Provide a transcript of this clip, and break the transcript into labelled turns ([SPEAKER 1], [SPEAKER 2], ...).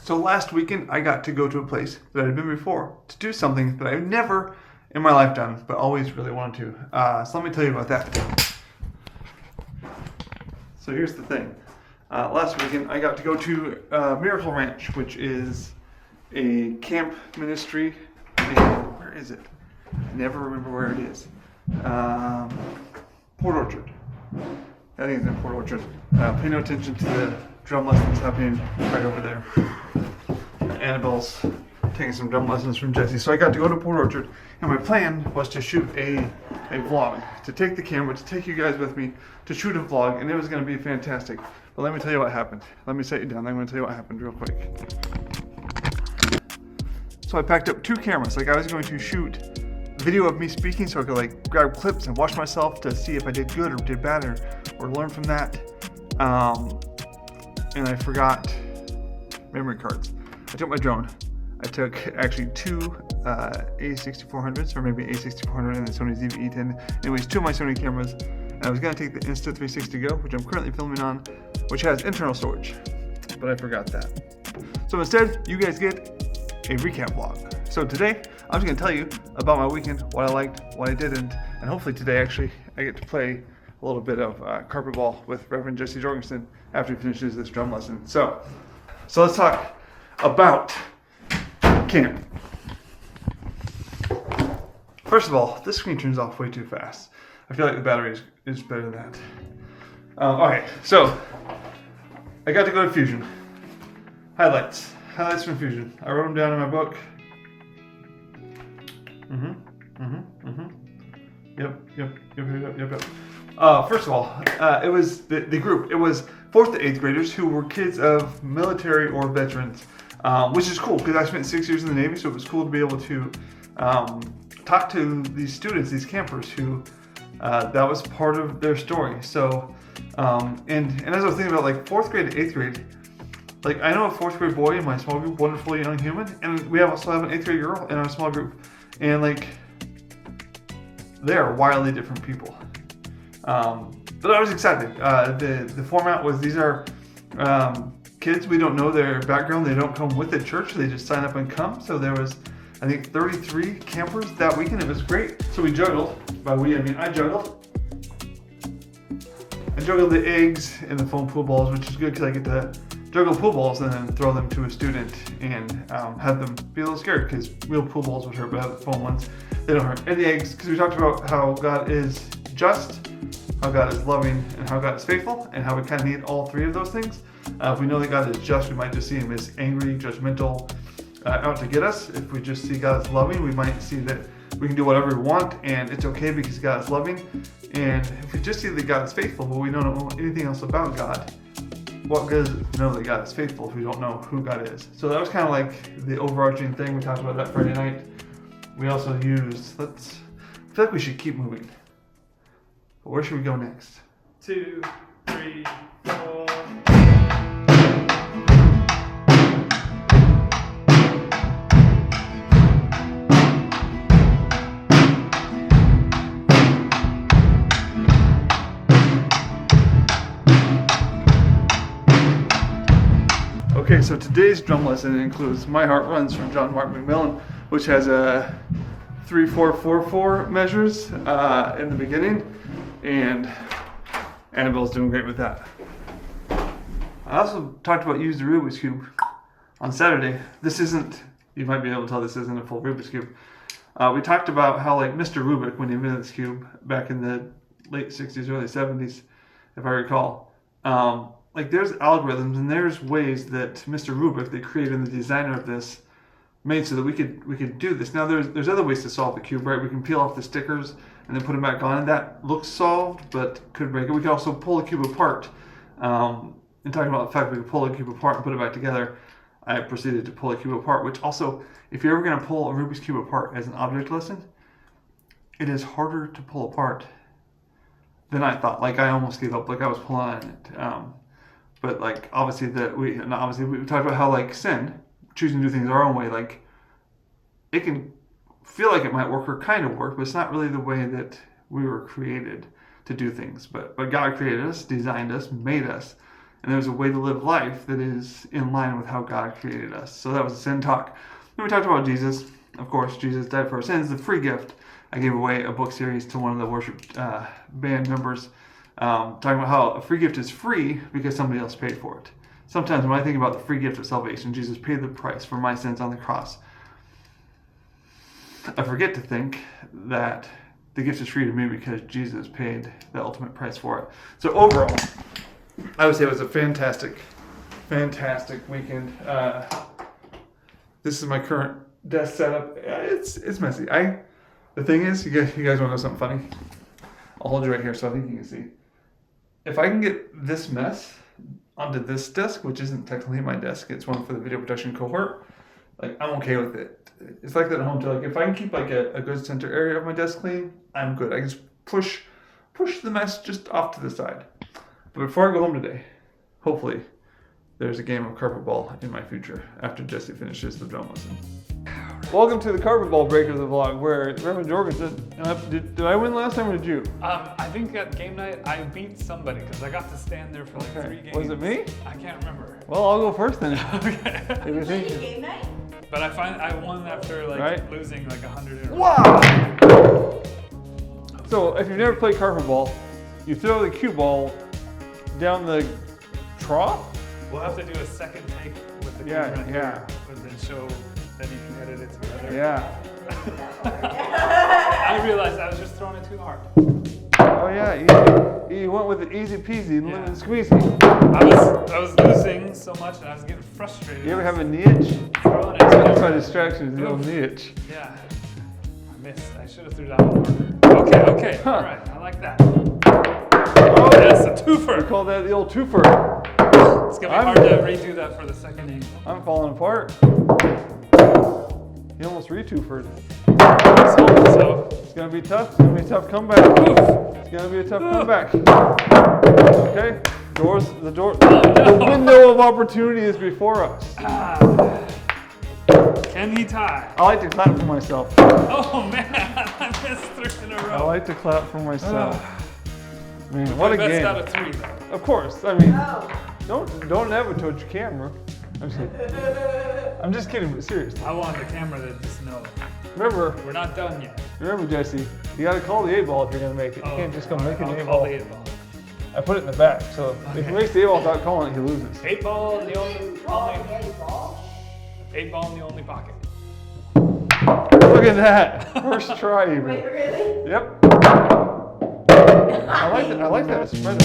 [SPEAKER 1] So last weekend, I got to go to a place that I'd been before to do something that I've never in my life done, but always really wanted to. So let me tell you about that. So here's the thing. Last weekend, I got to go to Miracle Ranch, which is a camp ministry. Where is it? I never remember where it is. Port Orchard. I think it's in Port Orchard. Pay no attention to the drum lessons happening right over there. Annabelle's taking some drum lessons from Jesse. So I got to go to Port Orchard, and my plan was to shoot a vlog, to take the camera, to take you guys with me, to shoot a vlog, and it was going to be fantastic. But let me tell you what happened. Let me set you down. I'm going to tell you what happened real quick. So I packed up two cameras. Like, I was going to shoot video of me speaking so I could like grab clips and watch myself to see if I did good or did bad or learn from that. And I forgot memory cards. I took my drone. I took actually two A6400s, or maybe A6400 and the Sony ZV-E10. Anyways, two of my Sony cameras. And I was going to take the Insta360 Go, which I'm currently filming on, which has internal storage. But I forgot that. So instead, you guys get a recap vlog. So today, I'm just going to tell you about my weekend, what I liked, what I didn't, and hopefully today actually I get to play a little bit of Carpetball with Reverend Jesse Jorgensen after he finishes this drum lesson. So let's talk about camp. First of all, this screen turns off way too fast. I feel like the battery is better than that. Okay, so I got to go to Fusion. Highlights from Fusion. I wrote them down in my book. Yep. First of all, it was the group. It was 4th to 8th graders who were kids of military or veterans, which is cool because I spent 6 years in the Navy, so it was cool to be able to talk to these students, these campers who that was part of their story. So, and as I was thinking about like 4th grade to 8th grade, like I know a 4th grade boy in my small group, wonderful young human, and we also have an 8th grade girl in our small group, and like they are wildly different people. But I was excited. The format was these are kids, we don't know their background, they don't come with the church, they just sign up and come. So there was, I think, 33 campers that weekend. It was great. So we juggled. By we, I mean I juggled. I juggled the eggs and the foam pool balls, which is good because I get to juggle pool balls and then throw them to a student and have them be a little scared because real pool balls would hurt, but the foam ones, they don't hurt. And the eggs, because we talked about how God is just, how God is loving, and how God is faithful, and how we kind of need all three of those things. If we know that God is just, we might just see him as angry, judgmental, out to get us. If we just see God as loving, we might see that we can do whatever we want and it's okay because God is loving. And if we just see that God is faithful, but we don't know anything else about God, what good is it to know that God is faithful if we don't know who God is? So that was kind of like the overarching thing. We talked about that Friday night. We also used, I feel like we should keep moving. But where should we go next?
[SPEAKER 2] 2, 3, 4.
[SPEAKER 1] Okay, so today's drum lesson includes My Heart Runs from John Mark McMillan, which has a 3-4-4-4 measures in the beginning, and Annabelle's doing great with that. I also talked about use the Rubik's Cube on Saturday. This isn't, you might be able to tell this isn't a full Rubik's Cube. We talked about how like Mr. Rubik, when he invented this cube back in the late 60s, early 70s, if I recall, like there's algorithms and there's ways that Mr. Rubik, the creator and the designer of this, made so that we could do this. Now there's other ways to solve the cube, right? We can peel off the stickers and then put them back on, and that looks solved, but could break it. We can also pull the cube apart. And talking about the fact we could pull the cube apart and put it back together, I proceeded to pull the cube apart, which also, if you're ever going to pull a Rubik's Cube apart as an object lesson, it is harder to pull apart than I thought. Like I almost gave up, like I was pulling on it. But like obviously we talked about how like sin, choosing to do things our own way, like it can feel like it might work or kind of work, but it's not really the way that we were created to do things. But God created us, designed us, made us, and there's a way to live life that is in line with how God created us. So that was a sin talk. Then we talked about Jesus. Of course, Jesus died for our sins, the free gift. I gave away a book series to one of the worship band members, talking about how a free gift is free because somebody else paid for it. Sometimes when I think about the free gift of salvation, Jesus paid the price for my sins on the cross, I forget to think that the gift is free to me because Jesus paid the ultimate price for it. So overall, I would say it was a fantastic weekend. This is my current desk setup. It's messy. The thing is, you guys want to know something funny? I'll hold you right here so I think you can see. If I can get this mess onto this desk, which isn't technically my desk, it's one for the video production cohort, like, I'm okay with it. It's like that at home too. Like, if I can keep like a good center area of my desk clean, I'm good. I can just push the mess just off to the side. But before I go home today, hopefully there's a game of Carpetball in my future after Jesse finishes the drum lesson. Welcome to the Carpetball break of the vlog, where Reverend Jorgensen, did I win last time or did you?
[SPEAKER 2] I think at game night I beat somebody because I got to stand there for like 3 games.
[SPEAKER 1] Was it me?
[SPEAKER 2] I can't remember.
[SPEAKER 1] Well, I'll go first then.
[SPEAKER 2] Okay.
[SPEAKER 3] You played game night?
[SPEAKER 2] But I won after like losing like 100 in a row.
[SPEAKER 1] Wow! So if you've never played Carpetball, you throw the cue ball down the trough?
[SPEAKER 2] We'll have to do a second take with the
[SPEAKER 1] Yeah,
[SPEAKER 2] camera
[SPEAKER 1] yeah.
[SPEAKER 2] here, but then then you can edit it together.
[SPEAKER 1] Yeah.
[SPEAKER 2] I realized I was just throwing it too hard.
[SPEAKER 1] Oh yeah, you went with it easy peasy, lemon squeezy.
[SPEAKER 2] I was losing so much and I was getting frustrated.
[SPEAKER 1] You ever have a knee itch?
[SPEAKER 2] Throwing it
[SPEAKER 1] That's my distraction, is the old knee itch.
[SPEAKER 2] Yeah. I missed. I should have threw that one harder. Okay.
[SPEAKER 1] Huh.
[SPEAKER 2] All right. I like that. Oh, yes, a twofer.
[SPEAKER 1] We call that the old twofer.
[SPEAKER 2] It's going to be hard to redo that for the second inning.
[SPEAKER 1] I'm falling apart. You almost re-twofered.
[SPEAKER 2] So,
[SPEAKER 1] It's gonna be tough. It's gonna be a tough comeback. It's gonna be a tough comeback. Okay, the window of opportunity is before us.
[SPEAKER 2] Can he tie?
[SPEAKER 1] I like to clap for myself.
[SPEAKER 2] Oh man, I missed 3 in a row.
[SPEAKER 1] I like to clap for myself. Man, what a
[SPEAKER 2] Best
[SPEAKER 1] game!
[SPEAKER 2] out of 3 though.
[SPEAKER 1] Of course. I mean,
[SPEAKER 3] Oh.
[SPEAKER 1] don't ever touch your camera. I'm just kidding, but seriously.
[SPEAKER 2] I want the camera to just know
[SPEAKER 1] Remember,
[SPEAKER 2] we're not done yet.
[SPEAKER 1] Jesse, you gotta call the 8-ball if you're gonna make it. You can't just come make an
[SPEAKER 2] I'll
[SPEAKER 1] 8-ball.
[SPEAKER 2] call the 8-ball.
[SPEAKER 1] I put it in the back, so if he makes the 8-ball without calling it, he loses.
[SPEAKER 2] 8-ball in the only
[SPEAKER 3] Ball?
[SPEAKER 2] 8-ball in the only pocket.
[SPEAKER 1] Look at that! First try even.
[SPEAKER 3] Wait, really?
[SPEAKER 1] Yep. I like that spread.